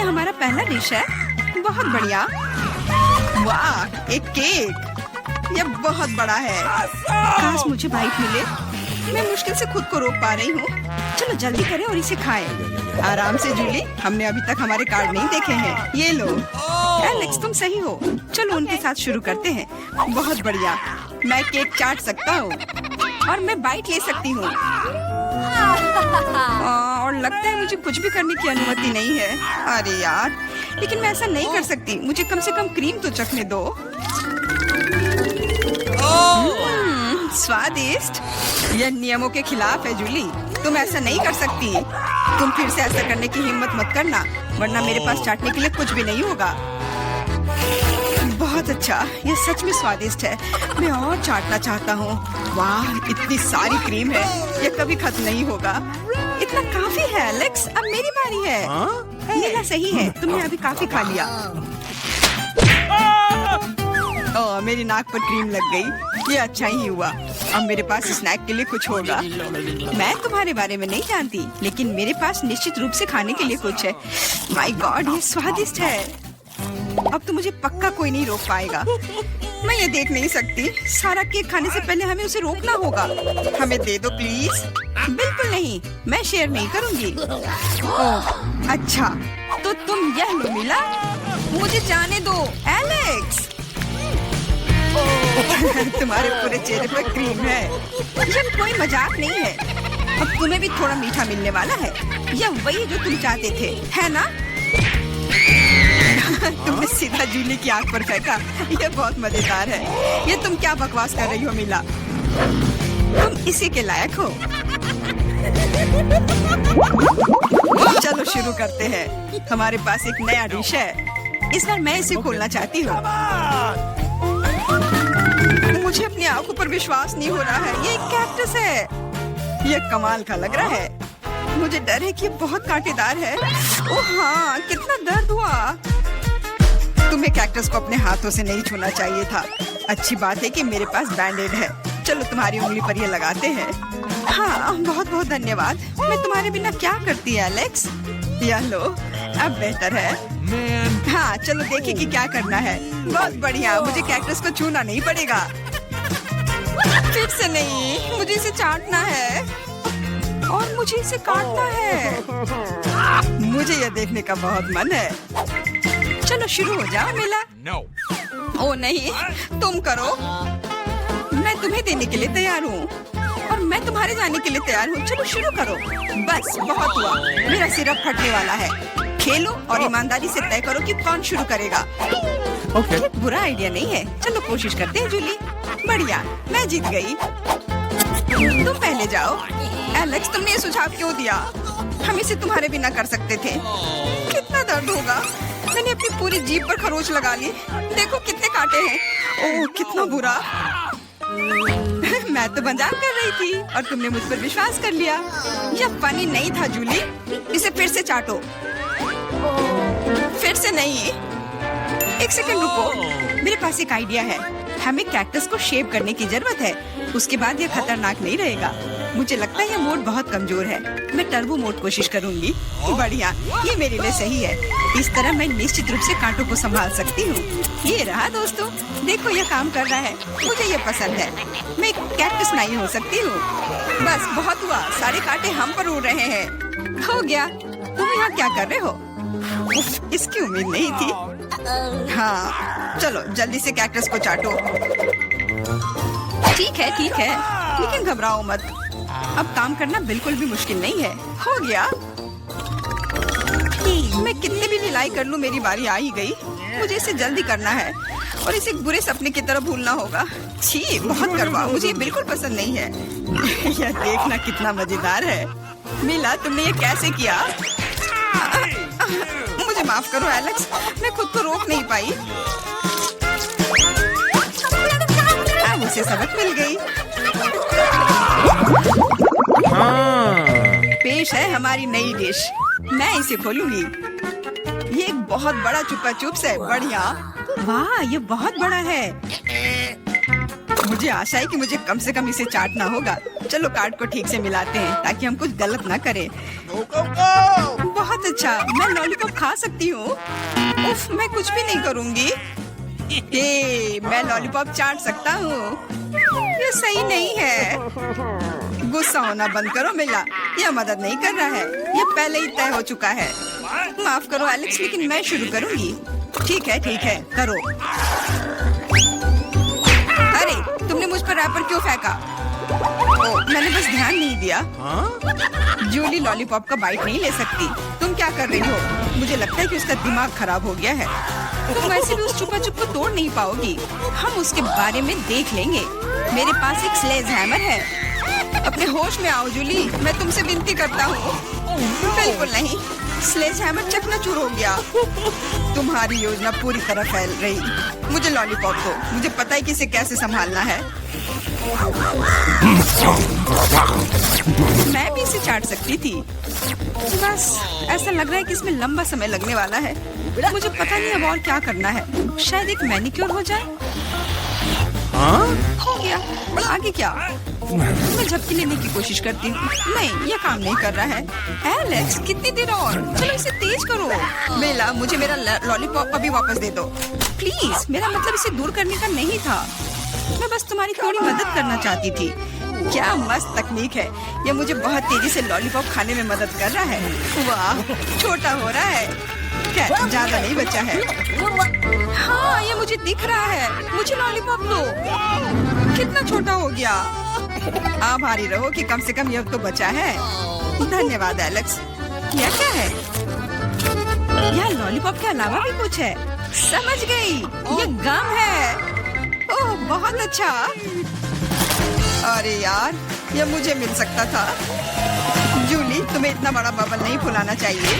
हमारा पहला डिश है। बहुत बढ़िया। वाह, एक केक। ये बहुत बड़ा है। काश मुझे बाइट मिले। मैं मुश्किल से खुद को रोक पा रही हूँ। चलो जल्दी करें और इसे खाएं। आराम से जूली, हमने अभी तक हमारे कार्ड नहीं देखे हैं। ये लो। एलेक्स, तुम सही हो। चलो उनके साथ शुरू करते हैं। बहुत बढ़िया। मैं केक चाट सकता हूँ और मैं बाइट ले सकती हूँ। और लगता है मुझे कुछ भी करने की अनुमति नहीं है। अरे यार, लेकिन मैं ऐसा नहीं कर सकती। मुझे कम से कम क्रीम तो चखने दो। स्वादिष्ट। यह नियमों के खिलाफ है जूली। तुम ऐसा नहीं कर सकती। तुम फिर से ऐसा करने की हिम्मत मत करना, वरना मेरे पास चाटने के लिए कुछ भी नहीं होगा। बहुत अच्छा, ये सच में स्वादिष्ट है। मैं और चाटना चाहता हूँ। वाह, इतनी सारी क्रीम है। ये कभी खत्म नहीं होगा। इतना काफी है एलेक्स। अब मेरी बारी है। मेरा सही है, तुमने अभी काफी खा लिया। ओह, मेरी नाक पर क्रीम लग गई। ये अच्छा ही हुआ। अब मेरे पास स्नैक के लिए कुछ होगा। मैं तुम्हारे बारे में नहीं जानती, लेकिन मेरे पास निश्चित रूप से खाने के लिए कुछ है। माय गॉड, ये स्वादिष्ट है। अब तो मुझे पक्का कोई नहीं रोक पाएगा। मैं ये देख नहीं सकती। सारा केक खाने से पहले हमें उसे रोकना होगा। हमें दे दो प्लीज। बिल्कुल नहीं, मैं शेयर नहीं करूंगी। ओह, अच्छा, तो तुम यह लो मिला। मुझे जाने दो एलेक्स। तुम्हारे पूरे चेहरे पर क्रीम है। ये कोई मजाक नहीं है। अब तुम्हें भी थोड़ा मीठा मिलने वाला है। यह वही जो तुम चाहते थे, है ना? तुमने सीधा जूली की आंख पर फेंका। यह बहुत मजेदार है। ये तुम क्या बकवास कर रही हो मिला? तुम इसी के लायक हो। चलो शुरू करते हैं। हमारे पास एक नया डिश है। इस बार मैं इसे खोलना चाहती हूँ। मुझे अपनी आंखों पर विश्वास नहीं हो रहा है। ये एक कैक्टस है। ये कमाल का लग रहा है। मुझे डर है कि ये बहुत कांटेदार है। ओह हाँ, कितना दर्द हुआ। तुम्हें कैक्टस को अपने हाथों से नहीं छूना चाहिए था। अच्छी बात है कि मेरे पास बैंडेड है। चलो तुम्हारी उंगली पर ये लगाते हैं। हाँ, बहुत बहुत धन्यवाद। मैं तुम्हारे बिना क्या करती है एलेक्स? यह लो, अब बेहतर है। हाँ, चलो देखें कि क्या करना है। बहुत बढ़िया, मुझे कैक्टस को छूना नहीं पड़ेगा। फिर से नहीं, मुझे इसे चाटना है और मुझे इसे काटना है। मुझे यह देखने का बहुत मन है। चलो शुरू हो जाओ मिला। ओ नहीं, तुम करो। मैं तुम्हें देने के लिए तैयार हूँ और मैं तुम्हारे जाने के लिए तैयार हूँ। चलो शुरू करो। बस बहुत हुआ, मेरा सिर अब फटने वाला है। खेलो और ईमानदारी से तय करो कि कौन शुरू करेगा। ओके, बुरा आइडिया नहीं है। चलो कोशिश करते हैं जूली। बढ़िया, मैं जीत गई। तुम पहले जाओ। एलेक्स, तुमने ये सुझाव क्यों दिया? हम इसे तुम्हारे बिना कर सकते थे। कितना दर्द होगा। मैंने अपनी पूरी जीभ पर खरोच लगा ली। देखो कितने कांटे हैं। ओह, कितना बुरा। मैं तो मजाक कर रही थी और तुमने मुझ पर विश्वास कर लिया। यह फनी नहीं था जूली। इसे फिर से चाटो। फिर से नहीं। एक सेकंड रुको, मेरे पास एक आइडिया है। हमें कैक्टस को शेप करने की जरूरत है। उसके बाद यह खतरनाक नहीं रहेगा। मुझे लगता है यह मोड बहुत कमजोर है। मैं टर्बो मोड कोशिश करूंगी। बढ़िया, ये मेरे लिए सही है। इस तरह मैं निश्चित रूप से कांटों को संभाल सकती हूँ। ये रहा दोस्तों, देखो यह काम कर रहा है। मुझे ये पसंद है। मैं एक कैक्टस नहीं हो सकती हूँ। बस बहुत हुआ, सारे कांटे हम पर उड़ रहे हैं। हो गया। तुम यहाँ क्या कर रहे हो? उफ, इसकी उम्मीद नहीं थी। हाँ, चलो जल्दी से कैक्टस को चाटो। ठीक है, लेकिन घबराओ मत। अब काम करना बिल्कुल भी मुश्किल नहीं है। हो गया। मैं कितने भी ढिलाई कर लूं, मेरी बारी आ ही गई। मुझे इसे जल्दी करना है और इसे बुरे सपने की तरह भूलना होगा। छी, बहुत करवाओ। मुझे बिल्कुल पसंद नहीं है। यह देखना कितना मजेदार है। मिला, तुमने ये कैसे किया? मुझे माफ करो एलेक्स, मैं खुद को रोक नहीं पाई। मुझे सबक मिल गई। पेश है हमारी नई डिश। मैं इसे खोलूंगी। ये एक बहुत बड़ा चुपा चुप्स है। बढ़िया। वाह, ये बहुत बड़ा है। मुझे आशा है कि मुझे कम से कम इसे चाटना होगा। चलो कार्ड को ठीक से मिलाते हैं ताकि हम कुछ गलत ना करें। बहुत अच्छा, मैं लॉलीपॉप खा सकती हूँ। उफ, मैं कुछ भी नहीं करूँगी। मैं लॉलीपॉप चाट सकता हूँ। ये सही नहीं है। गुस्सा होना बंद करो मिला, यह मदद नहीं कर रहा है। यह पहले ही तय हो चुका है। माफ करो एलेक्स, लेकिन मैं शुरू करूँगी। ठीक है, करो। अरे, तुमने मुझ पर रैपर क्यों फेंका? मैंने बस ध्यान नहीं दिया। जूली लॉलीपॉप का बाइट नहीं ले सकती। तुम क्या कर रही हो? मुझे लगता है कि उसका दिमाग खराब हो गया है। तुम वैसे भी उस चुपा चुप को तोड़ नहीं पाओगी। हम उसके बारे में देख लेंगे। मेरे पास एक स्लेज हैमर है। अपने होश में आओ जूली, मैं तुमसे विनती करता हूँ। बिल्कुल नहीं, स्लेज हैमर चकनाचूर हो गया। तुम्हारी योजना पूरी तरह फैल रही। मुझे लॉलीपॉप दो, मुझे पता है कि इसे कैसे संभालना है। मैं भी इसे चाट सकती थी। बस ऐसा लग रहा है कि इसमें लंबा समय लगने वाला है। मुझे पता नहीं अब और क्या करना है। शायद एक मैनिक्योर हो जाए। हो गया, आगे क्या? मैं झपकी लेने की कोशिश करती हूँ। नहीं, यह काम नहीं कर रहा है। एलेक्स, कितनी देर और? चलो इसे तेज करो। बेला, मुझे मेरा लॉलीपॉप अभी वापस दे दो प्लीज। मेरा मतलब इसे दूर करने का नहीं था। मैं बस तुम्हारी थोड़ी मदद करना चाहती थी। क्या मस्त तकनीक है। यह मुझे बहुत तेजी से लॉलीपॉप खाने में मदद कर रहा है। वाह, छोटा हो रहा है। क्या ज्यादा नहीं बचा है? हाँ, ये मुझे दिख रहा है। मुझे लॉलीपॉप दो। कितना छोटा हो गया। आभारी रहो कि कम से कम यह तो बचा है। धन्यवाद एलेक्स। यह क्या है? यह लॉलीपॉप के अलावा भी कुछ है। समझ गई, ये गम है। ओह, बहुत अच्छा। अरे यार, यह मुझे मिल सकता था। जूली, तुम्हें इतना बड़ा बबल नहीं फुलाना चाहिए।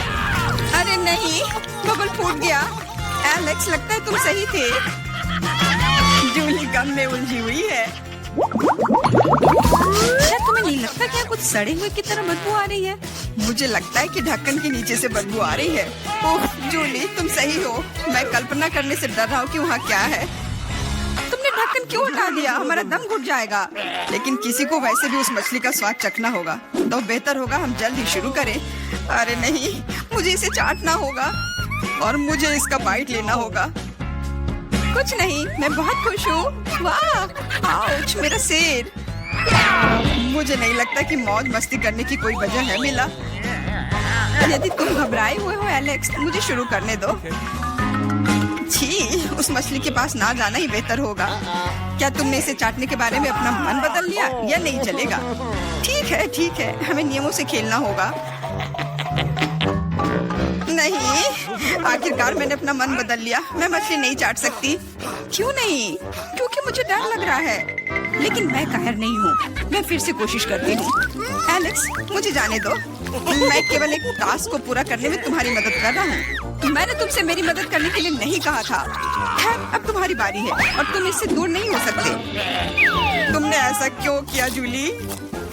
अरे नहीं, बबल फूट गया। एलेक्स, लगता है तुम सही थे। जूली गम में उलझी हुई है। क्या तुम्हें नहीं लगता क्या कुछ सड़े हुए की तरह बदबू आ रही है? मुझे लगता है कि ढक्कन के नीचे से बदबू आ रही है। ओह जूली, तुम सही हो। मैं कल्पना करने से डर रहा हूँ कि वहाँ क्या है। तुमने ढक्कन क्यों हटा दिया? हमारा दम घुट जाएगा। लेकिन किसी को वैसे भी उस मछली का स्वाद चखना होगा, तो बेहतर होगा हम जल्द ही शुरू करें। अरे नहीं, मुझे इसे चाटना होगा और मुझे इसका बाइट लेना होगा। कुछ नहीं, मैं बहुत खुश हूँ। वाह, आउच, मेरा सिर। मुझे नहीं लगता कि मौज मस्ती करने की कोई वजह है मिला। यदि तुम घबराए हुए हो एलेक्स, मुझे शुरू करने दो। छी, उस मछली के पास ना जाना ही बेहतर होगा। क्या तुमने इसे चाटने के बारे में अपना मन बदल लिया? यह नहीं चलेगा। ठीक है, हमें नियमों से खेलना होगा। नहीं, आखिरकार मैंने अपना मन बदल लिया। मैं मछली नहीं चाट सकती। क्यों नहीं? क्योंकि मुझे डर लग रहा है। लेकिन मैं कायर नहीं हूँ। मैं फिर से कोशिश करती हूँ। एलेक्स, मुझे जाने दो। मैं केवल एक टास्क को पूरा करने में तुम्हारी मदद कर रहा हूँ। मैंने तुमसे मेरी मदद करने के लिए नहीं कहा था। खैर, अब तुम्हारी बारी है और तुम इससे दूर नहीं हो सकते। तुमने ऐसा क्यों किया जूली?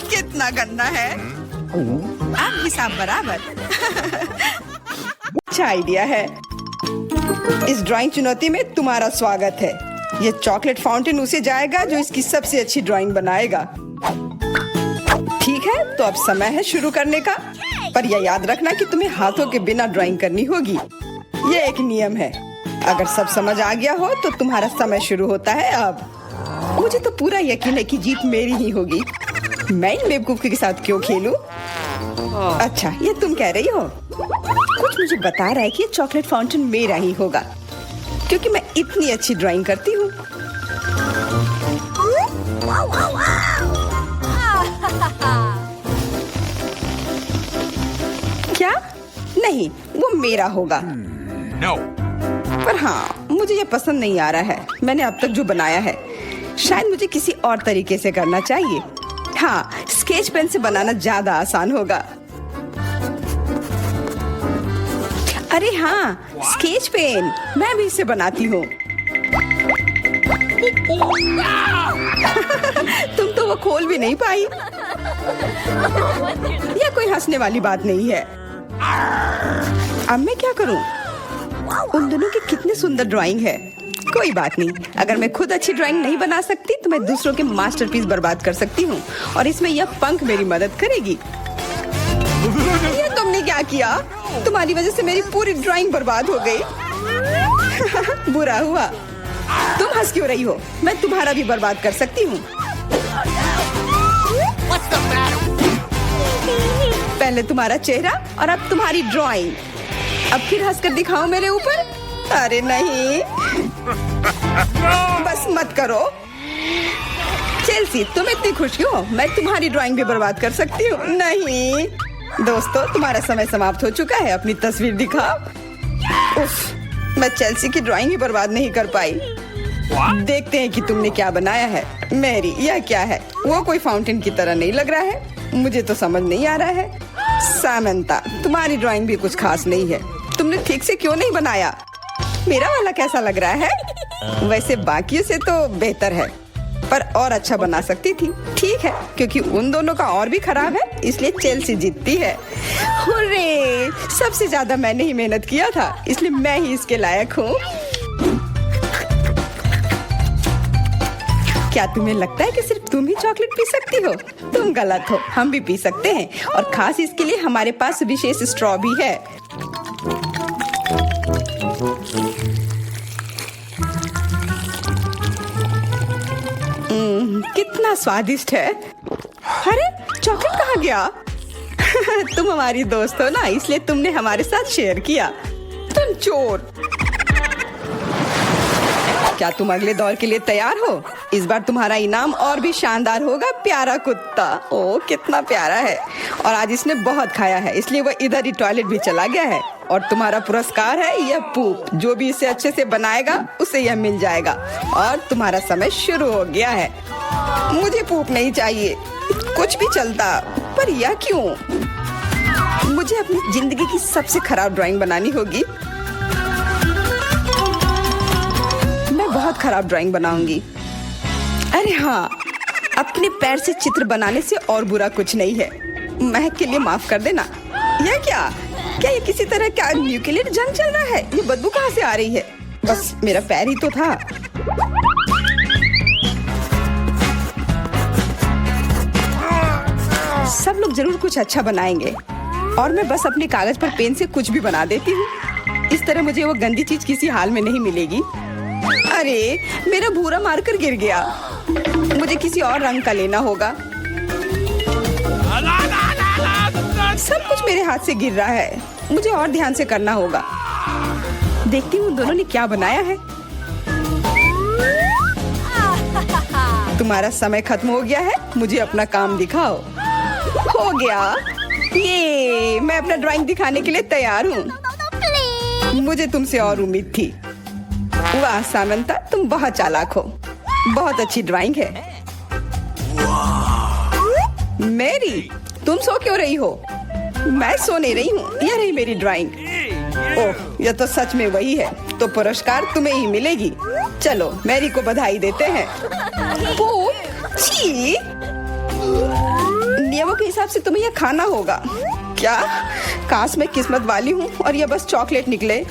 कितना गंदा है। अब हिसाब बराबर। अच्छा आइडिया है। इस ड्राइंग चुनौती में तुम्हारा स्वागत है। ये चॉकलेट फाउंटेन उसे जाएगा जो इसकी सबसे अच्छी ड्राइंग बनाएगा। ठीक है, तो अब समय है शुरू करने का। पर यह याद रखना कि तुम्हें हाथों के बिना ड्राइंग करनी होगी। ये एक नियम है। अगर सब समझ आ गया हो तो तुम्हारा समय शुरू होता है अब। मुझे तो पूरा यकीन है कि जीत मेरी ही होगी। मैं इन बेवकूफ के साथ क्यों खेलूं? अच्छा, ये तुम कह रही हो? कुछ मुझे बता रहा है कि ये चॉकलेट फाउंटेन मेरा ही होगा, क्योंकि मैं इतनी अच्छी ड्राइंग करती हूँ। क्या? नहीं, वो मेरा होगा। No. पर हाँ, मुझे ये पसंद नहीं आ रहा है। मैंने अब तक जो बनाया है, शायद मुझे किसी और तरीके से करना चाहिए। हाँ, स्केच पेन से बनाना ज्यादा आसान होगा। अरे हाँ, स्केच पेन, मैं भी इसे बनाती हूँ। तुम तो वो खोल भी नहीं पाई। यह कोई हंसने वाली बात नहीं है। अब मैं क्या करूं? उन दोनों की कितनी सुंदर ड्राइंग है। कोई बात नहीं, अगर मैं खुद अच्छी ड्राइंग नहीं बना सकती तो मैं दूसरों के मास्टरपीस बर्बाद कर सकती हूँ, और इसमें यह पंख मेरी मदद करेगी। ये तो किया? तुम्हारी वजह से मेरी पूरी ड्राइंग बर्बाद हो गई। बुरा हुआ। तुम हंस क्यों रही हो? मैं तुम्हारा भी बर्बाद कर सकती हूँ। पहले तुम्हारा चेहरा और अब तुम्हारी ड्राइंग। अब फिर हंसकर दिखाओ मेरे ऊपर। अरे नहीं, बस मत करो। चेल्सी, तुम इतनी खुश क्यों? मैं तुम्हारी ड्राइंग भी बर्बाद कर सकती हूँ। नहीं दोस्तों, तुम्हारा समय समाप्त हो चुका है। अपनी तस्वीर दिखाओ। उफ, मैं चेल्सी की ड्राइंग ही बर्बाद नहीं कर पाई। देखते हैं कि तुमने क्या बनाया है। मैरी, यह क्या है? वो कोई फाउंटेन की तरह नहीं लग रहा है। मुझे तो समझ नहीं आ रहा है। सामंता, तुम्हारी ड्राइंग भी कुछ खास नहीं है। तुमने ठीक से क्यों नहीं बनाया? मेरा वाला कैसा लग रहा है? वैसे बाकियों से तो बेहतर है, पर और अच्छा बना सकती थी। ठीक है, क्योंकि उन दोनों का और भी खराब है, इसलिए चेल्सी जीतती है। हुर्रे! सबसे ज्यादा मैंने ही मेहनत किया था, इसलिए मैं ही इसके लायक हूँ। क्या तुम्हें लगता है कि सिर्फ तुम ही चॉकलेट पी सकती हो? तुम गलत हो, हम भी पी सकते हैं, और खास इसके लिए हमारे पास विशेष स्ट्रॉ भी है। कितना स्वादिष्ट है। अरे चॉकलेट कहाँ गया? तुम हमारी दोस्त हो ना, इसलिए तुमने हमारे साथ शेयर किया। तुम चोर। क्या तुम अगले दौर के लिए तैयार हो? इस बार तुम्हारा इनाम और भी शानदार होगा। प्यारा कुत्ता। ओ कितना प्यारा है, और आज इसने बहुत खाया है, इसलिए वह इधर ही टॉयलेट भी चला गया है। और तुम्हारा पुरस्कार है यह पूप। जो भी इसे अच्छे से बनाएगा उसे यह मिल जाएगा। और तुम्हारा समय शुरू हो गया है। मुझे पूप नहीं चाहिए, कुछ भी चलता, पर यह क्यों? मुझे अपनी जिंदगी की सबसे खराब ड्राइंग बनानी होगी। मैं बहुत खराब ड्राइंग बनाऊंगी। अरे हाँ, अपने पैर से चित्र बनाने से और बुरा कुछ नहीं है। महक के लिए माफ कर देना। यह क्या ये किसी तरह का न्यूक्लियर जंग चल रहा है? ये बदबू कहाँ से आ रही है? बस मेरा पैर ही तो था। सब लोग जरूर कुछ अच्छा बनाएंगे, और मैं बस अपने कागज पर पेन से कुछ भी बना देती हूँ। इस तरह मुझे वो गंदी चीज किसी हाल में नहीं मिलेगी। अरे मेरा भूरा मार्कर गिर गया। मुझे किसी और रंग का लेना होगा। सब कुछ मेरे हाथ से गिर रहा है। मुझे और ध्यान से करना होगा। देखती हूँ दोनों ने क्या बनाया है। तुम्हारा समय खत्म हो गया है, मुझे अपना काम दिखाओ। हो गया। ये मैं अपना ड्राइंग दिखाने के लिए तैयार हूँ। मुझे तुमसे और उम्मीद थी। वाह सामंता, तुम बहुत चालाक हो। बहुत अच्छी ड्राइंग है। मैरी, तुम सो क्यों रही हो? मैं सो नहीं रही हूँ, यह रही मेरी ड्राइंग। ओह, यह तो सच में वही है। तो पुरस्कार तुम्हें ही मिलेगी। चलो मैरी को बधाई देते हैं। छी! नियमों के हिसाब से तुम्हें यह खाना होगा। क्या? काश मैं किस्मत वाली हूँ और यह बस चॉकलेट निकले।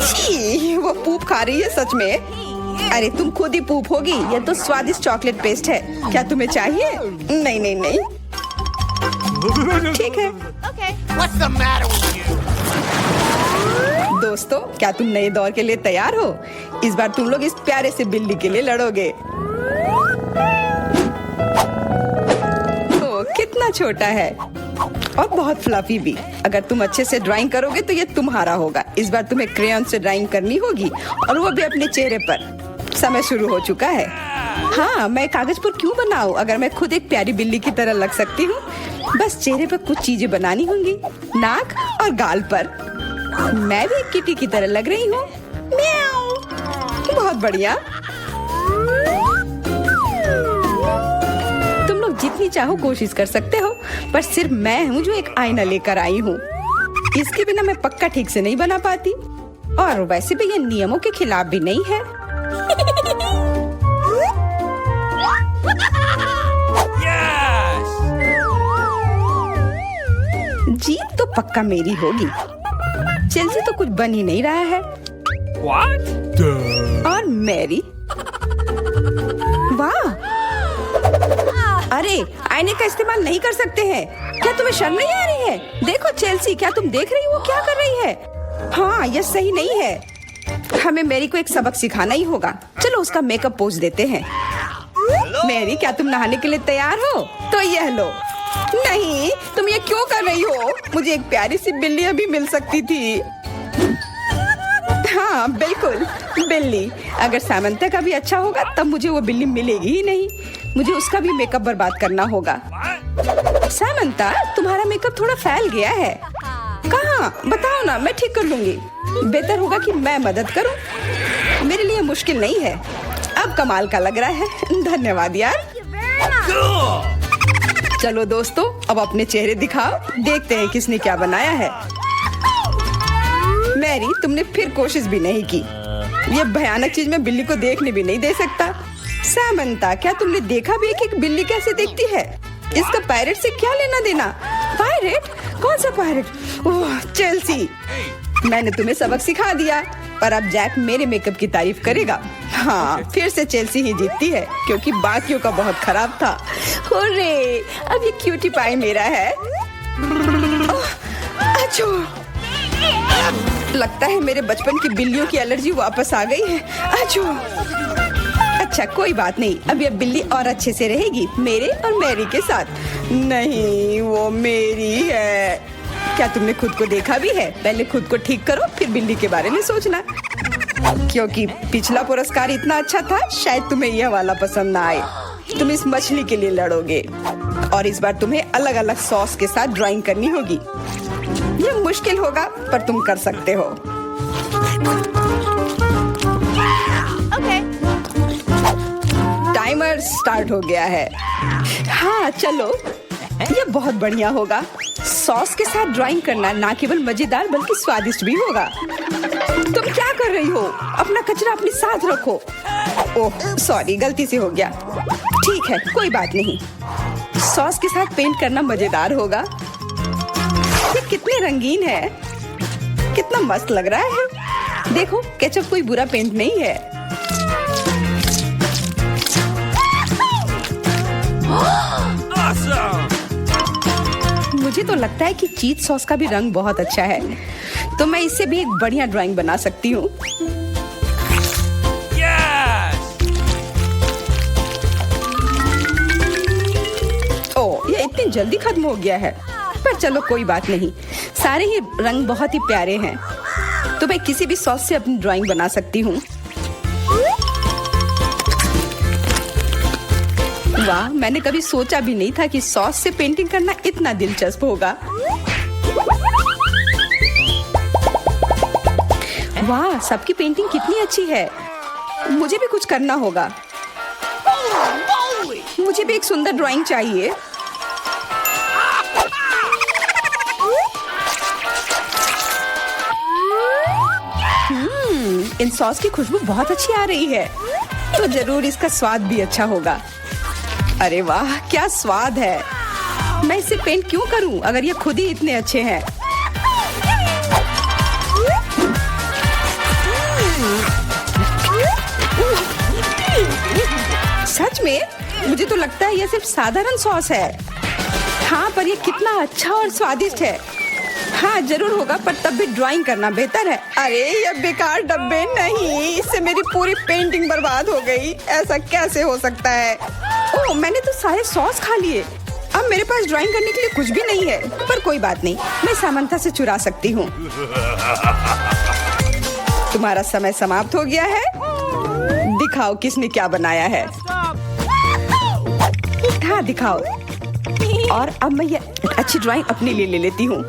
छी! वो पूप खा रही है सच में। अरे तुम खुद ही पूप होगी। यह तो स्वादिष्ट चॉकलेट पेस्ट है। क्या तुम्हें चाहिए? नहीं नहीं नहीं। ठीक है। What's the matter with you? दोस्तों, क्या तुम नए दौर के लिए तैयार हो? इस बार तुम लोग इस प्यारे से बिल्ली के लिए लड़ोगे। ओ, कितना छोटा है और बहुत फ्लफी भी। अगर तुम अच्छे से ड्राइंग करोगे तो ये तुम्हारा होगा। इस बार तुम्हें क्रेयॉन से ड्राइंग करनी होगी, और वो भी अपने चेहरे पर। समय शुरू हो चुका है। हाँ, मैं कागज पर क्यों बनाऊं अगर मैं खुद एक प्यारी बिल्ली की तरह लग सकती हूँ। बस चेहरे पर कुछ चीजें बनानी होंगी, नाक और गाल पर। मैं भी एक किटी की तरह लग रही हूँ। म्याऊ। बहुत बढ़िया। तुम लोग जितनी चाहो कोशिश कर सकते हो, पर सिर्फ मैं हूँ जो एक आईना लेकर आई हूँ। इसके बिना मैं पक्का ठीक से नहीं बना पाती, और वैसे भी ये नियमों के खिलाफ भी नहीं है। जीत तो पक्का मेरी होगी। चेल्सी तो कुछ बन ही नहीं रहा है। What? और मैरी, वाह! अरे आईने का इस्तेमाल नहीं कर सकते हैं क्या? क्या तुम्हें शर्म नहीं आ रही है? देखो चेल्सी, क्या तुम देख रही हो वो क्या कर रही है? हाँ, यह सही नहीं है। हमें मैरी को एक सबक सिखाना ही होगा। चलो उसका मेकअप पोज देते हैं। मैरी, क्या तुम नहाने के लिए तैयार हो? तो यह लो। नहीं, तुम ये क्यों कर रही हो? मुझे एक प्यारी सी बिल्ली अभी मिल सकती थी। हाँ बिल्कुल, बिल्ली। अगर सामंता का भी अच्छा होगा तब मुझे वो बिल्ली मिलेगी ही नहीं। मुझे उसका भी मेकअप बर्बाद करना होगा। सामंता, तुम्हारा मेकअप थोड़ा फैल गया है। कहाँ? बताओ ना, मैं ठीक कर लूंगी। बेहतर होगा कि मैं मदद करूं। मेरे लिए मुश्किल नहीं है। अब कमाल का लग रहा है। धन्यवाद यार। चलो दोस्तों, अब अपने चेहरे दिखाओ। देखते हैं किसने क्या बनाया है। मैरी, तुमने फिर कोशिश भी नहीं की। ये भयानक चीज मैं बिल्ली को देखने भी नहीं दे सकता। सामंता, क्या तुमने देखा भी कि एक बिल्ली कैसे दिखती है? इसका पायरेट से क्या लेना देना? पायरेट? कौन सा पायरेट? ओह चेल्सी, मैंने तुम्हें सबक सिखा दिया, पर अब जैक मेरे मेकअप की तारीफ करेगा। हाँ, फिर से चेल्सी ही जीतती है क्योंकि बाकियों का बहुत खराब था। हुर्रे, अब ये क्यूटी पाई मेरा है। अच्छो, लगता है मेरे बचपन की बिल्लियों की एलर्जी वापस आ गई है। अच्छो, अच्छा कोई बात नहीं, अब ये बिल्ली और अच्छे से रहेगी मेरे और मैरी के साथ। नहीं, वो मेरी है। क्या तुमने खुद को देखा भी है? पहले खुद को ठीक करो, फिर बिल्ली के बारे में सोचना। क्योंकि पिछला पुरस्कार इतना अच्छा था, शायद तुम्हें यह वाला पसंद ना आए। तुम इस मछली के लिए लड़ोगे और इस बार तुम्हें अलग अलग सॉस के साथ ड्राइंग करनी होगी। यह मुश्किल होगा, पर तुम कर सकते हो। टाइमर स्टार्ट हो गया है। हाँ चलो, यह बहुत बढ़िया होगा। सॉस के साथ ड्राइंग करना न केवल मजेदार बल्कि स्वादिष्ट भी होगा। तुम क्या कर रही हो? अपना कचरा अपने साथ रखो। ओह सॉरी, गलती से हो गया। ठीक है, कोई बात नहीं। सॉस के साथ पेंट करना मजेदार होगा। ये कितने रंगीन है, कितना मस्त लग रहा है। देखो, केचप कोई बुरा पेंट नहीं है। मुझे तो लगता है कि चीज सॉस का भी रंग बहुत अच्छा है, तो मैं इससे भी एक बढ़िया ड्राइंग बना सकती हूँ। ओह, ये इतनी जल्दी खत्म हो गया है, पर चलो कोई बात नहीं। सारे ही रंग बहुत ही प्यारे हैं, तो मैं किसी भी सॉस से अपनी ड्राइंग बना सकती हूँ। वाह, मैंने कभी सोचा भी नहीं था कि सॉस से पेंटिंग करना इतना दिलचस्प होगा। वाह, सबकी पेंटिंग कितनी अच्छी है। मुझे भी कुछ करना होगा। मुझे भी एक सुंदर ड्राइंग चाहिए। इन सॉस की खुशबू बहुत अच्छी आ रही है, तो जरूर इसका स्वाद भी अच्छा होगा। अरे वाह, क्या स्वाद है। मैं इसे पेंट क्यों करूं अगर ये खुद ही इतने अच्छे हैं। सच में? मुझे तो लगता है यह सिर्फ साधारण सॉस है। हाँ, पर ये कितना अच्छा और स्वादिष्ट है। हाँ जरूर होगा, पर तब भी ड्राइंग करना बेहतर है। अरे ये बेकार डब्बे, नहीं, इससे मेरी पूरी पेंटिंग बर्बाद हो गई। ऐसा कैसे हो सकता है? ओह, मैंने तो सारे सॉस खा लिए। अब मेरे पास ड्राइंग करने के लिए कुछ भी नहीं है, पर कोई बात नहीं, मैं सामंता से चुरा सकती हूँ। तुम्हारा समय समाप्त हो गया है। दिखाओ किसने क्या बनाया है। हाँ दिखाओ। और अब मैं ये अच्छी ड्राइंग अपने लिए ले लेती हूँ।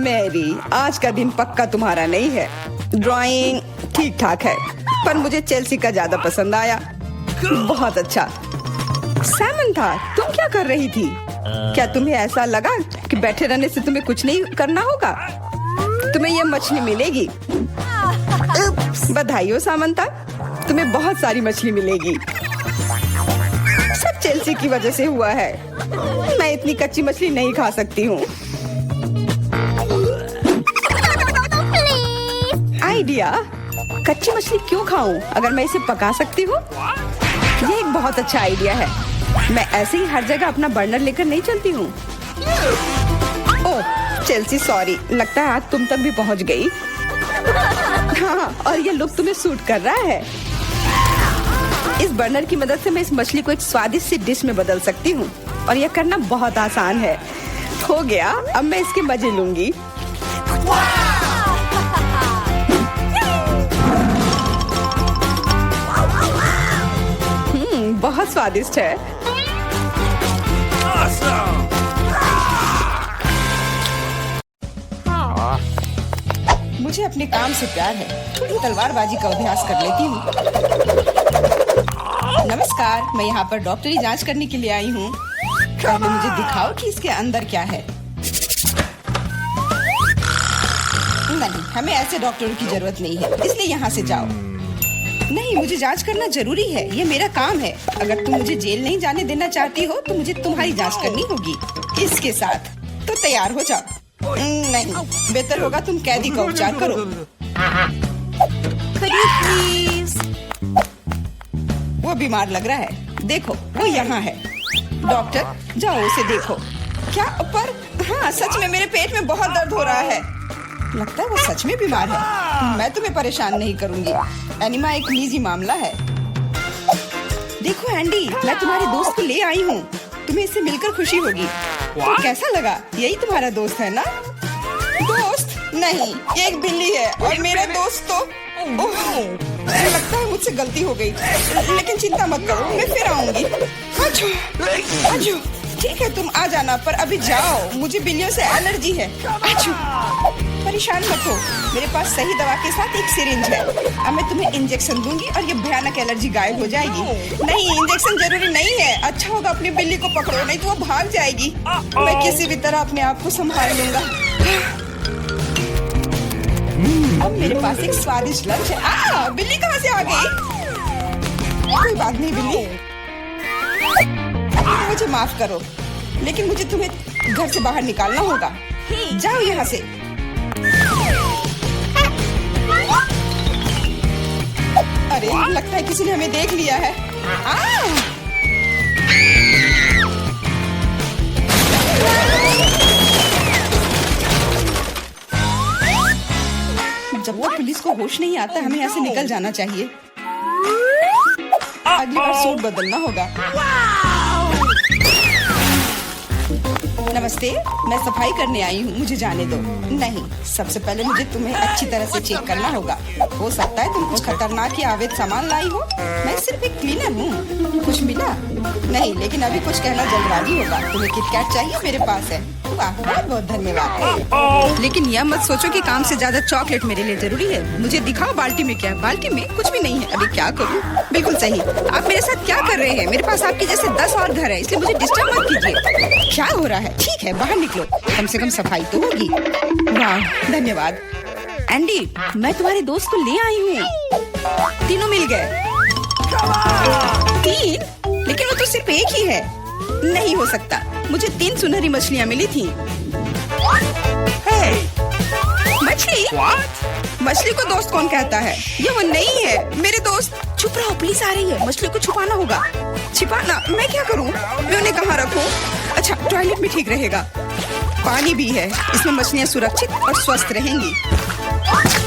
मैरी, आज का दिन पक्का तुम्हारा नहीं है। ड्राइंग ठीक ठाक है, पर मुझे चेल्सी का ज्यादा पसंद आया। बहुत अच्छा। सामंथा, तुम क्या कर रही थी? क्या तुम्हें ऐसा लगा कि बैठे रहने से तुम्हें कुछ नहीं करना होगा? तुम्हें ये मछली मिलेगी। बधाई हो सामंथा, तुम्हें बहुत सारी मछली मिलेगी। सब चेल्सी की वजह से हुआ है। मैं इतनी कच्ची मछली नहीं खा सकती हूँ। आइडिया, कच्ची मछली क्यों खाऊं अगर मैं इसे पका सकती हूँ? ये एक बहुत अच्छा आइडिया है। मैं ऐसे ही हर जगह अपना बर्नर लेकर नहीं चलती हूँ। ओह चेल्सी, सॉरी, लगता है आज तुम तक भी पहुँच गई। हाँ, और ये लुक तुम्हें सूट कर रहा है। इस बर्नर की मदद से मैं इस मछली को एक स्वादिष्ट सी डिश में बदल सकती हूँ और यह करना बहुत आसान है। हो गया, अब मैं इसके मजे लूंगी। बहुत स्वादिष्ट है। मुझे अपने काम से प्यार है। थोड़ी तलवारबाजी का अभ्यास कर लेती हूँ। नमस्कार, मैं यहाँ पर डॉक्टरी जांच करने के लिए आई हूँ। पहले मुझे दिखाओ कि इसके अंदर क्या है। नहीं, हमें ऐसे डॉक्टरों की जरूरत नहीं है, इसलिए यहाँ से जाओ। नहीं, मुझे जांच करना जरूरी है, ये मेरा काम है। अगर तुम मुझे जेल नहीं जाने देना चाहती हो तो मुझे तुम्हारी जांच करनी होगी इसके साथ। तो तैयार हो जाओ। नहीं, बेहतर होगा तुम कैदी का उपचार करो। प्लीज। वो बीमार लग रहा है, देखो वो यहाँ है। डॉक्टर, जाओ उसे देखो। क्या पर? हाँ, सच में मेरे पेट में बहुत दर्द हो रहा है। लगता है वो सच में बीमार है। मैं तुम्हें परेशान नहीं करूंगी, एनिमा एक निजी मामला है। देखो एंडी, मैं तुम्हारे दोस्त को ले आई हूँ, तुम्हें इससे मिलकर खुशी होगी। तो कैसा लगा? यही तुम्हारा दोस्त है ना? दोस्त? नहीं, ये एक बिल्ली है और मेरा दोस्त तो मुझे लगता है मुझसे गलती हो गई, लेकिन चिंता मत करो, मैं फिर आऊंगी। आजू, ठीक है तुम आ जाना, पर अभी जाओ, मुझे बिल्लियों से एलर्जी है। आजू, परेशान मत हो, मेरे पास सही दवा के साथ एक सिरिंज है। अब मैं तुम्हें इंजेक्शन दूंगी और ये भयानक एलर्जी गायब हो जाएगी। नहीं, इंजेक्शन जरूरी नहीं है। अच्छा होगा अपनी बिल्ली को पकड़ो, नहीं तो वो भाग जाएगी। मैं किसी भी तरह अपने आप को संभाल लूंगा। अब मेरे पास एक स्वादिष्ट लंच है। बिल्ली कहाँ से आ गई? कोई बात नहीं बिल्ली, मुझे माफ करो, लेकिन मुझे तुम्हें घर से बाहर निकालना होगा। जाओ यहाँ से। अरे, लगता है किसी ने हमें देख लिया है। जब तक पुलिस को होश नहीं आता, हमें यहाँ से निकल जाना चाहिए। अगली बार सूट बदलना होगा। नमस्ते, मैं सफाई करने आई हूँ, मुझे जाने दो। नहीं, सबसे पहले मुझे तुम्हें अच्छी तरह से चेक करना होगा। हो सकता है तुम कुछ खतरनाक या अवैध सामान लाई हो। मैं सिर्फ एक क्लीनर हूँ। कुछ मिला? नहीं, लेकिन अभी कुछ कहना जल्दबाजी होगा। तुम्हें किटकैट चाहिए? मेरे पास है। वाह, बहुत बहुत धन्यवाद। लेकिन यह मत सोचो कि काम से ज्यादा चॉकलेट मेरे लिए जरूरी है। मुझे दिखाओ बाल्टी में क्या है। बाल्टी में कुछ भी नहीं है। अभी क्या करूँ? बिल्कुल सही। आप मेरे साथ क्या कर रहे हैं? मेरे पास आपके जैसे 10 और घर है, इसलिए मुझे डिस्टर्ब मत कीजिए। क्या हो रहा है? ठीक है, बाहर निकलो, कम से कम सफाई तो होगी। वाह, धन्यवाद। एंडी, मैं तुम्हारे दोस्त को ले आई हूँ। तीनों मिल गए। 3? लेकिन वो तो सिर्फ एक ही है। नहीं हो सकता, मुझे 3 सुनहरी मछलियाँ मिली थी। मछली? मछली को दोस्त कौन कहता है? ये वो नहीं है मेरे दोस्त। चुप रहो, पुलिस आ रही है। मछली को छुपाना होगा। छिपाना? मैं क्या करूँ? मैं उन्हें कहाँ रखूँ? अच्छा, टॉयलेट में ठीक रहेगा। पानी भी है, इसमें मछलियाँ सुरक्षित और स्वस्थ रहेंगी।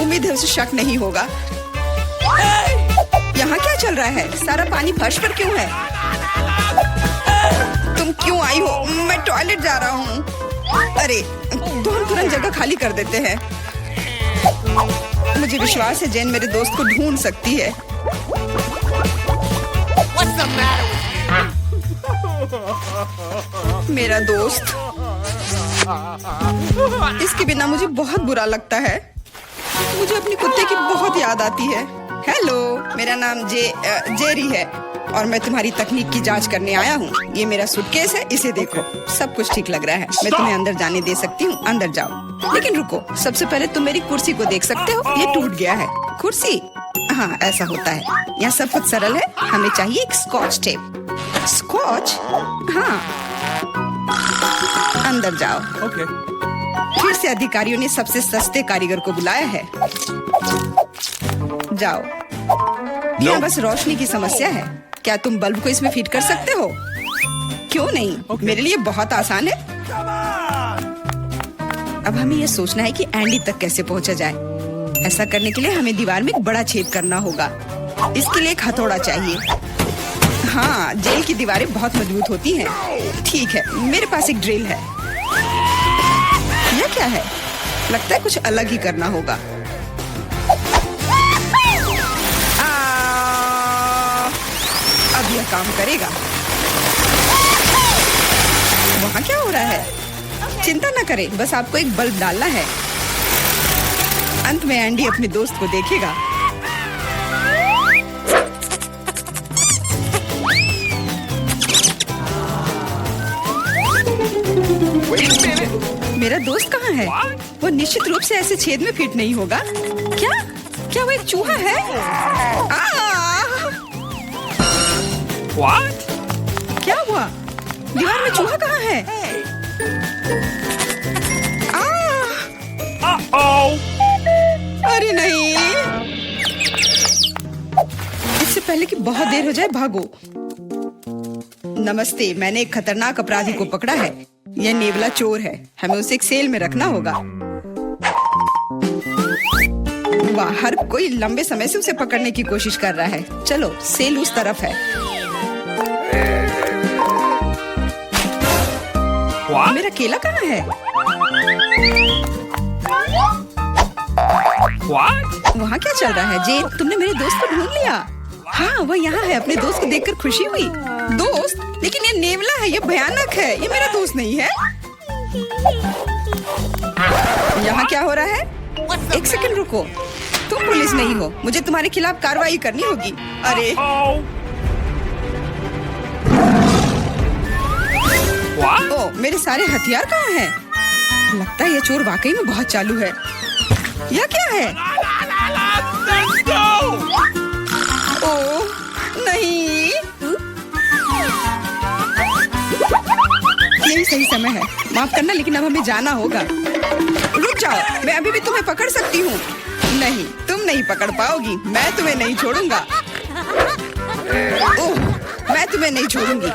उम्मीद है उसे शक नहीं होगा। यहाँ क्या चल रहा है? सारा पानी फर्श पर क्यों है? तुम क्यों आई हो? मैं टॉयलेट जा रहा हूँ। अरे, तो हम तुरंत जगह खाली कर देते हैं। मुझे विश्वास है जेन मेरे दोस्त को ढूंढ सकती है। मेरा दोस्त, इसके बिना मुझे बहुत बुरा लगता है। मुझे अपने कुत्ते की बहुत याद आती है। हेलो, मेरा नाम जेरी है और मैं तुम्हारी तकनीक की जांच करने आया हूँ। ये मेरा सूटकेस है, इसे देखो, सब कुछ ठीक लग रहा है। मैं तुम्हें अंदर जाने दे सकती हूँ, अंदर जाओ। लेकिन रुको, सबसे पहले तुम मेरी कुर्सी को देख सकते हो, ये टूट गया है। कुर्सी? हाँ, ऐसा होता है। यहाँ सब कुछ सरल है, हमें चाहिए एक स्कॉच टेप। स्कॉच? हाँ, अंदर जाओ। Okay. फिर से अधिकारियों ने सबसे सस्ते कारीगर को बुलाया है। जाओ। यहाँ बस रोशनी की समस्या है। क्या तुम बल्ब को इसमें फिट कर सकते हो? क्यों नहीं, मेरे लिए बहुत आसान है। अब हमें यह सोचना है कि एंडी तक कैसे पहुंचा जाए। ऐसा करने के लिए हमें दीवार में एक बड़ा छेद करना होगा। इसके लिए एक हथौड़ा चाहिए। हाँ, जेल की दीवारें बहुत मजबूत होती हैं। ठीक है, मेरे पास एक ड्रिल है। यह क्या है? लगता है कुछ अलग ही करना होगा। अब यह काम करेगा। वहाँ क्या हो रहा है? चिंता न करें, बस आपको एक बल्ब डालना है। अंत में एंडी अपने दोस्त को देखेगा। मेरा दोस्त कहाँ है? वो निश्चित रूप से ऐसे छेद में फिट नहीं होगा। क्या वो एक चूहा है? What? क्या हुआ? दीवार में चूहा कहाँ है? Uh-oh! अरे नहीं! इससे पहले कि बहुत देर हो जाए, भागो। नमस्ते, मैंने एक खतरनाक अपराधी को पकड़ा है। यह नेवला चोर है। हमें उसे एक सेल में रखना होगा। वाह, हर कोई लंबे समय से उसे पकड़ने की कोशिश कर रहा है। चलो, सेल उस तरफ है। What? मेरा केला कहाँ है? What? वहाँ क्या चल रहा है? जेन, तुमने मेरे दोस्त को ढूंढ लिया। हाँ, वह यहाँ है। अपने दोस्त को देखकर खुशी हुई। दोस्त? लेकिन ये नेवला है, ये भयानक है। ये मेरा दोस्त नहीं है। यहाँ क्या हो रहा है? एक सेकंड रुको। तुम पुलिस नहीं हो। मुझे तुम्हारे खिलाफ कार्रवाई करनी होगी। अरे Oh! What? ओ, मेरे सारे हथियार कहाँ हैं? लगता है ये चोर वाकई में बहुत चालू है। यह क्या है? Let's go! ओ नहीं, यही सही समय है। माफ करना, लेकिन अब हमें जाना होगा। रुक जाओ, मैं अभी भी तुम्हें पकड़ सकती हूँ। नहीं, तुम नहीं पकड़ पाओगी। मैं तुम्हें नहीं छोड़ूंगा। ओह, मैं तुम्हें नहीं छोड़ूंगी।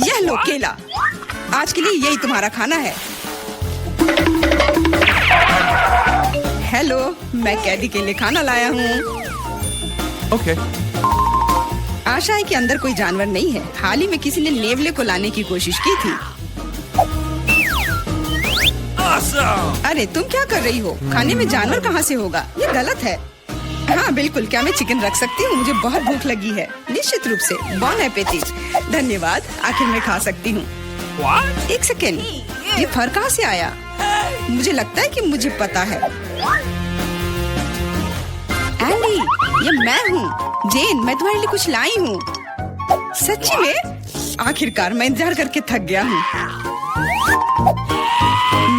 यह लो केला। आज के लिए यही तुम्हारा खाना है। हेलो, मैं कैदी के लिए खाना लाया हूँ। Okay. आशा है कि अंदर कोई जानवर नहीं है। हाल ही में किसी ने नेवले को लाने की कोशिश की थी। Awesome! अरे तुम क्या कर रही हो? खाने में जानवर कहाँ से होगा? ये गलत है। हाँ बिल्कुल, क्या मैं चिकन रख सकती हूँ? मुझे बहुत भूख लगी है। निश्चित रूप से। बॉन एपेटिट। धन्यवाद, आखिर मैं खा सकती हूँ। What? एक सेकेंड, ये फर कहाँ से आया? मुझे लगता है कि मुझे पता है। एंडी, ये मैं हूँ। जेन, मैं तुम्हारे लिए कुछ लाई हूँ। सच्ची में? आखिरकार, मैं इंतजार करके थक गया हूँ।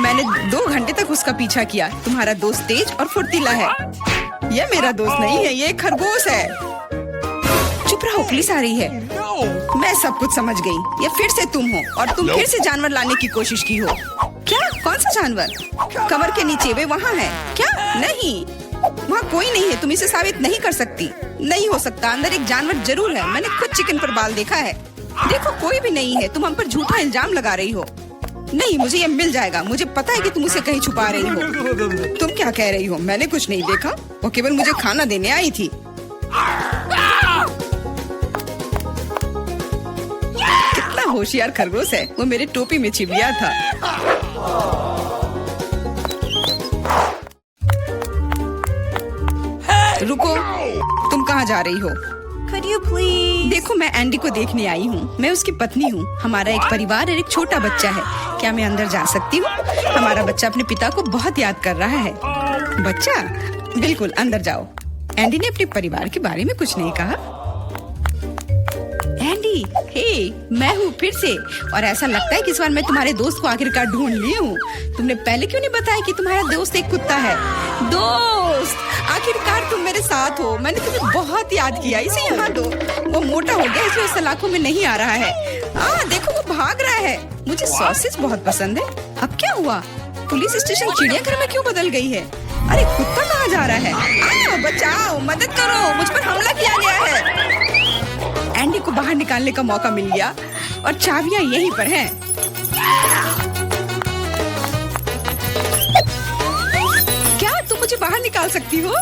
मैंने 2 घंटे तक उसका पीछा किया। तुम्हारा दोस्त तेज और फुर्तीला है। यह मेरा दोस्त नहीं है, ये एक खरगोश है। चुप रहो, पुलिस आ रही है। No! मैं सब कुछ समझ गई। ये फिर से तुम हो और तुम फिर से जानवर लाने की कोशिश की हो। क्या? कौन सा जानवर? कमर के नीचे वे वहाँ है। क्या? नहीं, वहाँ कोई नहीं है। तुम इसे साबित नहीं कर सकती। नहीं हो सकता, अंदर एक जानवर जरूर है। मैंने खुद चिकन पर बाल देखा है। देखो, कोई भी नहीं है। तुम हम पर झूठा इल्जाम लगा रही हो। नहीं, मुझे ये मिल जाएगा। मुझे पता है कि तुम उसे कहीं छुपा रही हो। तुम क्या कह रही हो? मैंने कुछ नहीं देखा। वो केवल मुझे खाना देने आई थी। कितना होशियार खरगोश है। वो मेरे टोपी में छिप गया था। रुको, तुम कहाँ जा रही हो? Could you please? देखो, मैं एंडी को देखने आई हूँ। मैं उसकी पत्नी हूँ। हमारा एक परिवार और एक छोटा बच्चा है। क्या मैं अंदर जा सकती हूँ? हमारा बच्चा अपने पिता को बहुत याद कर रहा है। बच्चा? बिल्कुल, अंदर जाओ। एंडी ने अपने परिवार के बारे में कुछ नहीं कहा। एंडी, हे, मैं हूँ फिर से। और ऐसा लगता है कि इस बार मैं तुम्हारे दोस्त को आखिरकार ढूंढ ली हूँ। तुमने पहले क्यों नहीं बताया कि तुम्हारा दोस्त एक कुत्ता है? दोस्त, आखिरकार तुम मेरे साथ हो। मैंने तुम्हें बहुत याद किया। इसे यहाँ दो। वो मोटा हो गया, इसलिए सलाखों में नहीं आ रहा है। देखो, वो भाग रहा है। मुझे सॉसेज बहुत पसंद है। अब क्या हुआ? पुलिस स्टेशन चिड़ियाघर में क्यों बदल गई है? अरे कुत्ता कहाँ जा रहा है? बचाओ, मदद करो, मुझ पर हमला किया गया है। एंडी को बाहर निकालने का मौका मिल गया। और चाबियां यहीं पर हैं। क्या तुम मुझे बाहर निकाल सकती हो?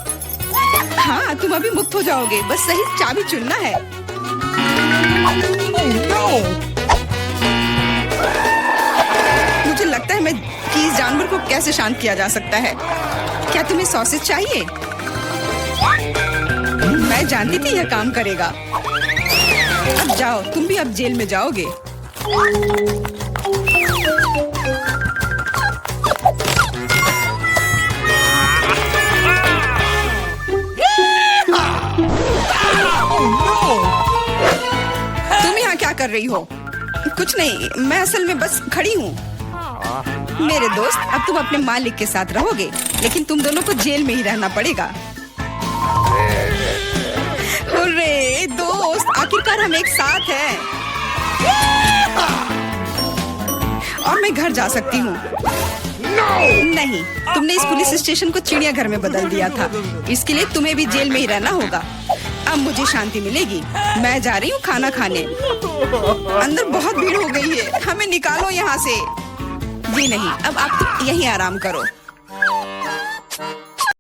हाँ, तुम अभी मुक्त हो जाओगे, बस सही चाबी चुनना है। मुझे लगता है कि इस जानवर को कैसे शांत किया जा सकता है। क्या तुम्हें सॉसेज चाहिए? मैं जानती थी यह काम करेगा। अब जाओ, तुम भी अब जेल में जाओगे। तुम यहाँ क्या कर रही हो? कुछ नहीं, मैं असल में बस खड़ी हूँ। मेरे दोस्त, अब तुम अपने मालिक के साथ रहोगे, लेकिन तुम दोनों को जेल में ही रहना पड़ेगा। हुर्रे दोस्त, आखिरकार हम एक साथ हैं। और मैं घर जा सकती हूँ। नहीं, तुमने इस पुलिस स्टेशन को चिड़ियाघर में बदल दिया था। इसके लिए तुम्हें भी जेल में ही रहना होगा। अब मुझे शांति मिलेगी। मैं जा रही हूँ खाना खाने। अंदर बहुत भीड़ हो गई है, हमें निकालो यहाँ से। जी नहीं, अब आप तो यहीं आराम करो।